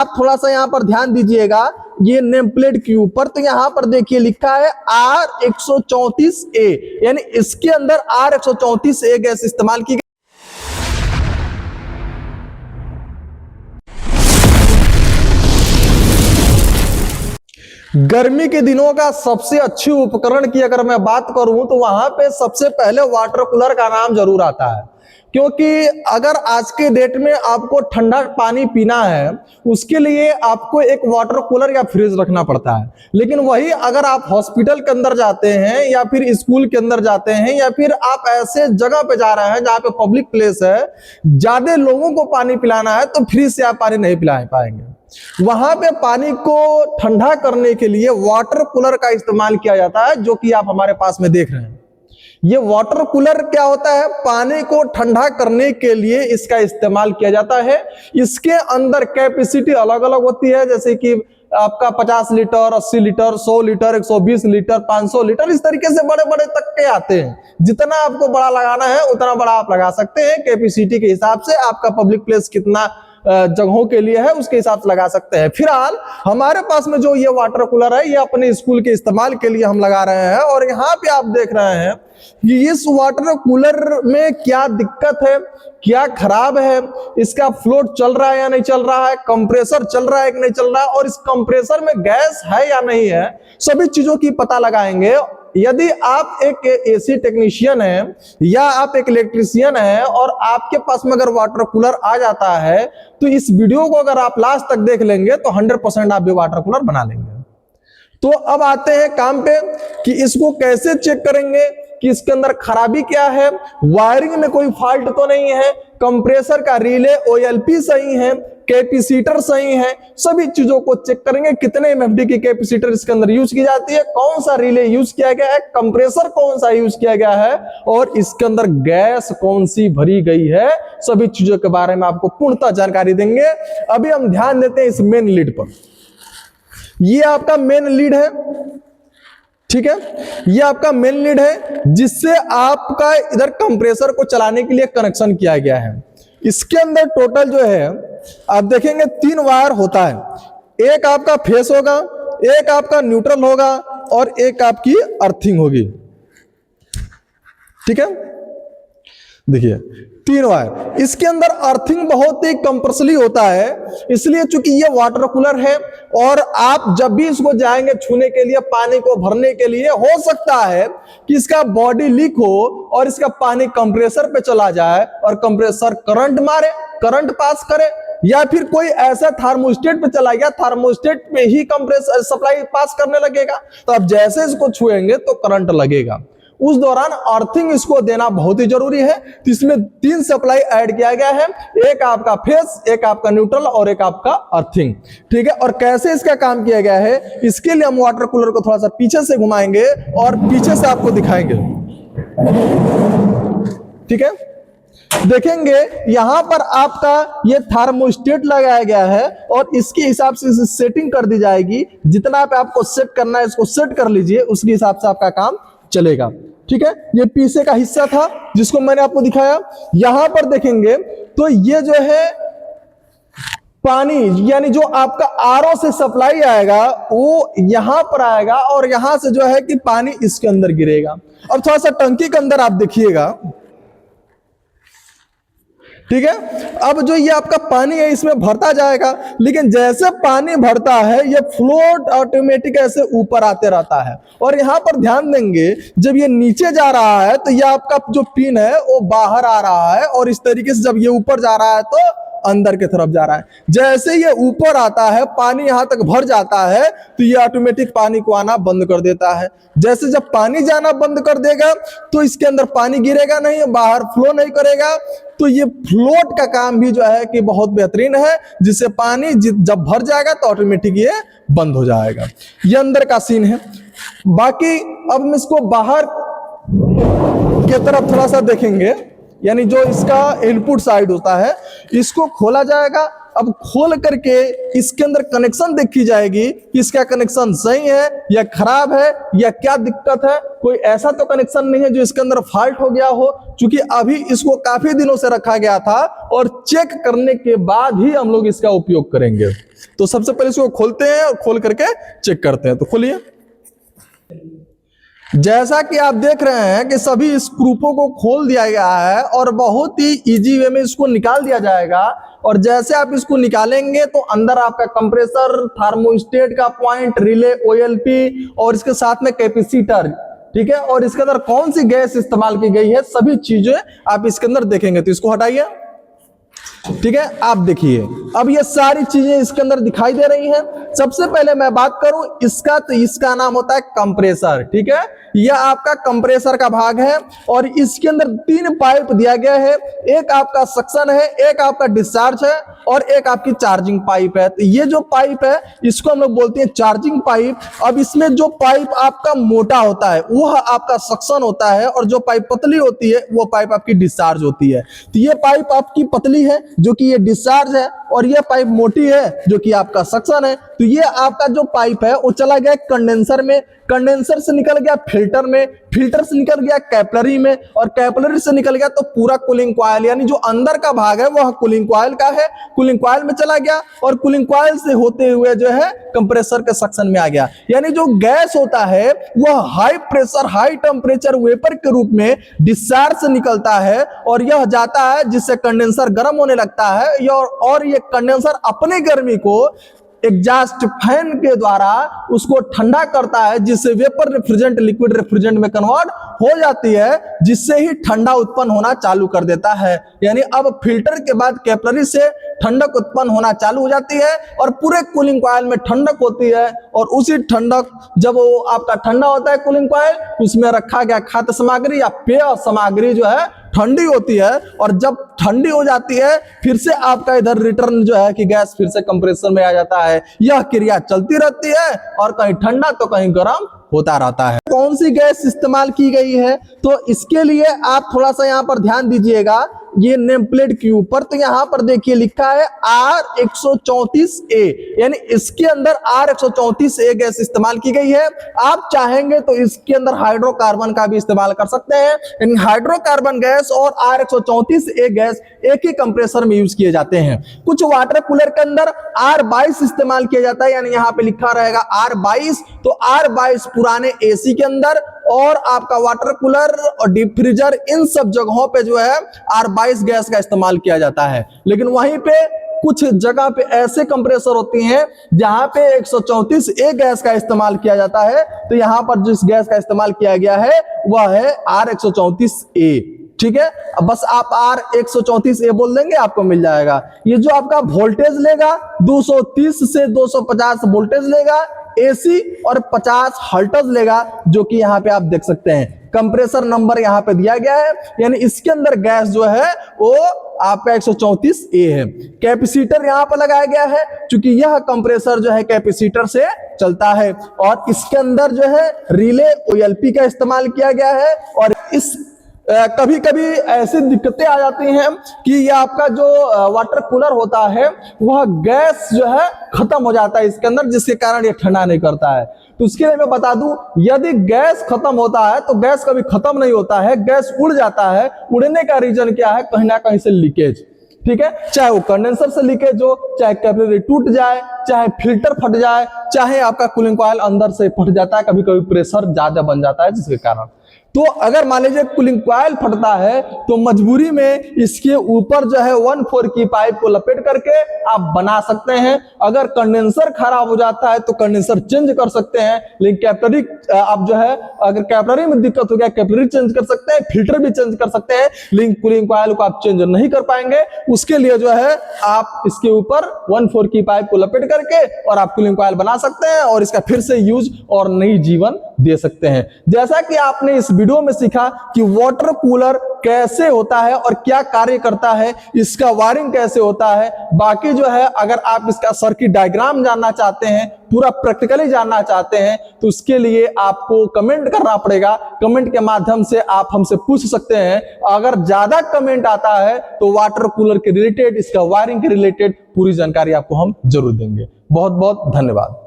आप थोड़ा सा यहाँ पर ध्यान दीजिएगा, ये नेम प्लेट के ऊपर, तो यहाँ पर देखिए लिखा है R134A, यानी इसके अंदर R134A गैस इस्तेमाल की गई। गर्मी के दिनों का सबसे अच्छी उपकरण की अगर मैं बात करूं तो वहां पे सबसे पहले वाटर कूलर का नाम जरूर आता है, क्योंकि अगर आज के डेट में आपको ठंडा पानी पीना है उसके लिए आपको एक वाटर कूलर या फ्रिज रखना पड़ता है। लेकिन वही अगर आप हॉस्पिटल के अंदर जाते हैं या फिर स्कूल के अंदर जाते हैं या फिर आप ऐसे जगह पे जा रहे हैं जहां पे पब्लिक प्लेस है, ज्यादा लोगों को पानी पिलाना है, तो फ्रिज से आप पानी नहीं पिला पाएंगे। वहां पे पानी को ठंडा करने के लिए वाटर कूलर का इस्तेमाल किया जाता है, जो कि आप हमारे पास में देख रहे हैं। ये वाटर कूलर क्या होता है? पानी को ठंडा करने के लिए इसका इस्तेमाल किया जाता है। इसके अंदर कैपेसिटी अलग अलग होती है, जैसे कि आपका 50 litre, 80 litre, 100 litre, 120 litre, 500 litre, इस तरीके से बड़े बड़े तक के आते हैं। जितना आपको बड़ा लगाना है उतना बड़ा आप लगा सकते हैं, कैपेसिटी के हिसाब से। आपका पब्लिक प्लेस कितना जगहों के लिए है उसके हिसाब से लगा सकते हैं। फिलहाल हमारे पास में जो ये वाटर कूलर है ये अपने स्कूल के इस्तेमाल के लिए हम लगा रहे हैं। और यहाँ पे आप देख रहे हैं कि इस वाटर कूलर में क्या दिक्कत है, क्या खराब है, इसका फ्लोट चल रहा है या नहीं चल रहा है, कंप्रेसर चल रहा है कि नहीं चल रहा है, और इस कंप्रेसर में गैस है या नहीं है, सभी चीजों की पता लगाएंगे। यदि आप एक एसी टेक्नीशियन हैं या आप एक इलेक्ट्रीशियन हैं और आपके पास में अगर वाटर कूलर आ जाता है तो इस वीडियो को अगर आप लास्ट तक देख लेंगे तो 100% आप भी वाटर कूलर बना लेंगे। तो अब आते हैं काम पे कि इसको कैसे चेक करेंगे कि इसके अंदर खराबी क्या है। वायरिंग में कोई फॉल्ट तो नहीं है, कंप्रेसर का रिले OLP सही है, कैपेसिटर सही है, सभी चीजों को चेक करेंगे। कितने एमएफडी की कैपेसिटर इसके अंदर यूज की जाती है, कौन सा रिले यूज किया गया है, कंप्रेसर कौन सा यूज किया गया है, और इसके अंदर गैस कौन सी भरी गई है, सभी चीजों के बारे में आपको पूर्णतः जानकारी देंगे। अभी हम ध्यान देते हैं इस मेन लीड पर। ये आपका मेन लीड है, ठीक है, ये आपका मेन लीड है जिससे आपका इधर कंप्रेसर को चलाने के लिए कनेक्शन किया गया है। इसके अंदर टोटल जो है आप देखेंगे 3 वायर होता है। एक आपका फेस होगा, एक आपका न्यूट्रल होगा और एक आपकी अर्थिंग होगी, ठीक है। देखिए 3 वायर। इसके अंदर अर्थिंग बहुत ही कंपल्सरी होता है, इसलिए चूंकि ये वाटर कूलर है और आप जब भी इसको जाएंगे छूने के लिए, पानी को भरने के लिए, हो सकता है कि इसका बॉडी लीक हो और इसका पानी कंप्रेसर पे चला जाए और कंप्रेसर करंट मारे, करंट पास करे, या फिर कोई ऐसा थर्मोस्टेट पे चला गया, थर्मोस्टेट पे ही कंप्रेसर सप्लाई पास करने लगेगा, तो आप जैसे इसको छुएंगे तो करंट लगेगा। उस दौरान अर्थिंग इसको देना बहुत ही जरूरी है। तो इसमें 3 सप्लाई ऐड किया गया है, एक आपका फेस, एक आपका न्यूट्रल और एक आपका अर्थिंग, ठीक है। और कैसे इसका काम किया गया है, इसके लिए हम वाटर कूलर को थोड़ा सा पीछे से घुमाएंगे और पीछे से आपको दिखाएंगे, ठीक है। देखेंगे यहां पर आपका ये थर्मोस्टेट लगाया गया है और इसके हिसाब से इसे सेटिंग कर दी जाएगी। जितना पे आपको सेट करना है इसको सेट कर लीजिए, उसके हिसाब से आपका काम चलेगा, ठीक है। ये पीछे का हिस्सा था जिसको मैंने आपको दिखाया। यहां पर देखेंगे तो ये जो है पानी, यानी जो आपका आरओ से सप्लाई आएगा वो यहां पर आएगा और यहां से जो है कि पानी इसके अंदर गिरेगा। अब थोड़ा सा टंकी के अंदर आप देखिएगा, ठीक है। अब जो ये आपका पानी है इसमें भरता जाएगा, लेकिन जैसे पानी भरता है ये फ्लोट ऑटोमेटिक ऐसे ऊपर आते रहता है। और यहां पर ध्यान देंगे जब ये नीचे जा रहा है तो ये आपका जो पिन है वो बाहर आ रहा है, और इस तरीके से जब ये ऊपर जा रहा है तो अंदर की तरफ जा रहा है। जैसे ये ऊपर आता है, पानी यहां तक भर जाता है तो ये ऑटोमेटिक पानी को आना बंद कर देता है। जैसे जब पानी जाना बंद कर देगा तो इसके अंदर पानी गिरेगा नहीं, बाहर फ्लो नहीं करेगा। तो ये फ्लोट का काम भी जो है कि बहुत बेहतरीन है, जिससे पानी जब भर जाएगा तो ऑटोमेटिक ये बंद हो जाएगा। ये अंदर का सीन है। बाकी अब हम इसको बाहर की तरफ थोड़ा सा देखेंगे, यानी जो इसका इनपुट साइड होता है इसको खोला जाएगा अब खोल करके इसके अंदर कनेक्शन देखी जाएगी कि इसका कनेक्शन सही है या खराब है या क्या दिक्कत है। कोई ऐसा तो कनेक्शन नहीं है जो इसके अंदर फॉल्ट हो गया हो, क्योंकि अभी इसको काफी दिनों से रखा गया था और चेक करने के बाद ही हम लोग इसका उपयोग करेंगे। तो सबसे पहले इसको खोलते हैं और खोल करके चेक करते हैं। तो खोलिए। जैसा कि आप देख रहे हैं कि सभी स्क्रूपों को खोल दिया गया है और बहुत ही इजी वे में इसको निकाल दिया जाएगा। और जैसे आप इसको निकालेंगे तो अंदर आपका कंप्रेसर, थर्मोस्टेट का पॉइंट, रिले, ओएलपी और इसके साथ में कैपेसिटर, ठीक है, और इसके अंदर कौन सी गैस इस्तेमाल की गई है, सभी चीजें आप इसके अंदर देखेंगे। तो इसको हटाइए, ठीक है। आप देखिए अब ये सारी चीजें इसके अंदर दिखाई दे रही हैं। सबसे पहले मैं बात करूं इसका, तो इसका नाम होता है कंप्रेसर, ठीक है। यह आपका कंप्रेसर का भाग है और इसके अंदर 3 पाइप दिया गया है। एक आपका सक्शन है, एक आपका डिस्चार्ज है और एक आपकी चार्जिंग पाइप है। तो ये जो पाइप है इसको हम लोग बोलते हैं चार्जिंग पाइप। अब इसमें जो पाइप आपका मोटा होता है वह आपका सक्शन होता है और जो पाइप पतली होती है वो पाइप आपकी डिस्चार्ज होती है। तो ये पाइप आपकी पतली है जो कि ये डिस्चार्ज है और ये पाइप मोटी है जो कि आपका सक्शन है। तो ये आपका जो पाइप है वो चला गया कंडेंसर में, कंडेंसर से निकल गया फिल्टर में, फिल्टर से निकल गया कैपिलरी में और कैपिलरी से निकल गया तो पूरा कूलिंग कॉइल, यानी जो अंदर का भाग है वह कूलिंग कॉइल का है, कूलिंग कॉइल में चला गया और कूलिंग कॉइल से होते हुए जो है कंप्रेसर के सक्शन में आ गया। यानी जो गैस होता है वह high pressure, high temperature vapour के रूप में डिस्चार्ज से निकलता है और यह जाता है जिससे कंडेंसर गर्म होने लगता है और ये कंडेंसर अपनी गर्मी को एग्जॉस्ट फैन के द्वारा उसको ठंडा करता है, जिससे वेपर रेफ्रिजरेंट लिक्विड रेफ्रिजरेंट में कन्वर्ट हो जाती है, जिससे ही ठंडा उत्पन्न होना चालू कर देता है। यानी अब फिल्टर के बाद कैपिलरी से ठंडक उत्पन्न होना चालू हो जाती है और पूरे कूलिंग कॉइल में ठंडक होती है और उसी ठंडक, जब वो आपका ठंडा होता है कूलिंग कॉइल, उसमें रखा गया खाद्य सामग्री या पेय सामग्री जो है ठंडी होती है और जब ठंडी हो जाती है फिर से आपका इधर रिटर्न जो है कि गैस फिर से कंप्रेसर में आ जाता है। यह क्रिया चलती रहती है और कहीं ठंडा तो कहीं गर्म होता रहता है। कौन सी गैस इस्तेमाल की गई है तो इसके लिए आप थोड़ा सा यहाँ पर ध्यान दीजिएगा ये नेम प्लेट के ऊपर। तो यहाँ पर देखिए लिखा है R134A, यानी इसके अंदर R134A गैस इस्तेमाल की गई है। आप चाहेंगे तो इसके अंदर हाइड्रोकार्बन का भी इस्तेमाल कर सकते हैं, यानी हाइड्रोकार्बन गैस और R134A गैस एक ही कंप्रेसर में यूज किए जाते हैं। कुछ वाटर कूलर के अंदर R22 इस्तेमाल किया जाता है, यानी यहाँ पे लिखा रहेगा R22। तो R22 पुराने एसी के अंदर और आपका वाटर कूलर और डीप फ्रीजर, इन सब जगहों पे जो है R22 गैस का इस्तेमाल किया जाता है। लेकिन वहीं पे कुछ जगह पे ऐसे कंप्रेसर होती हैं जहां पे 134A गैस का इस्तेमाल किया जाता है। तो यहां पर जिस गैस का इस्तेमाल किया गया है वह है R134A, ठीक है। अब बस आप R134A बोल देंगे आपको मिल जाएगा। ये जो आपका वोल्टेज लेगा 230 से 250 वोल्टेज लेगा एसी और 50 हर्ट्ज लेगा, जो कि यहाँ पे आप देख सकते हैं। कंप्रेसर नंबर यहाँ पे दिया गया है, यानी इसके अंदर गैस जो है वो आपका 134A है। कैपेसिटर यहाँ पर लगाया गया है क्योंकि यह कंप्रेसर जो है कैपेसिटर से चलता है और इसके अंदर जो है रिले OLP का इस्तेमाल किया गया है। और इस कभी कभी ऐसी दिक्कतें आ जाती हैं कि ये आपका जो वाटर कूलर होता है वह गैस जो है खत्म हो जाता है इसके अंदर, जिसके कारण ये ठंडा नहीं करता है। तो उसके लिए मैं बता दूं, यदि गैस खत्म होता है तो गैस कभी खत्म नहीं होता है, गैस उड़ जाता है। उड़ने का रीजन क्या है? कहीं ना कहीं से लीकेज, ठीक है। चाहे वो कंडेंसर से लीकेज हो, चाहे कैपिलरी टूट जाए, चाहे फिल्टर फट जाए, चाहे आपका कूलिंग कॉइल अंदर से फट जाता है, कभी कभी प्रेशर ज्यादा बन जाता है जिसके कारण। तो अगर मान लीजिए कूलिंग कॉइल फटता है तो मजबूरी में इसके ऊपर जो है 1/4 की पाइप को लपेट करके आप बना सकते हैं। अगर कंडेंसर खराब हो जाता है तो कंडेंसर चेंज कर सकते हैं, लेकिन कैपिलरी आप जो है अगर कैपिलरी में दिक्कत हो गया कैपिलरी चेंज कर सकते हैं, फिल्टर भी चेंज कर सकते हैं, लेकिन कूलिंग कॉइल को आप चेंज नहीं कर पाएंगे। उसके लिए जो है आप इसके ऊपर 1/4 की पाइप को लपेट करके और आप कूलिंग कॉइल बना सकते हैं और इसका फिर से यूज और नई जीवन दे सकते हैं। जैसा कि आपने इस वीडियो में सीखा कि वाटर कूलर कैसे होता है और क्या कार्य करता है, इसका वायरिंग कैसे होता है, बाकी जो है अगर आप इसका सर्किट डायग्राम जानना चाहते हैं, पूरा प्रैक्टिकली जानना चाहते हैं, तो उसके लिए आपको कमेंट करना पड़ेगा। कमेंट के माध्यम से आप हमसे पूछ सकते हैं। अगर ज्यादा कमेंट आता है तो वाटर कूलर के रिलेटेड, इसका वायरिंग के रिलेटेड पूरी जानकारी आपको हम जरूर देंगे। बहुत बहुत धन्यवाद।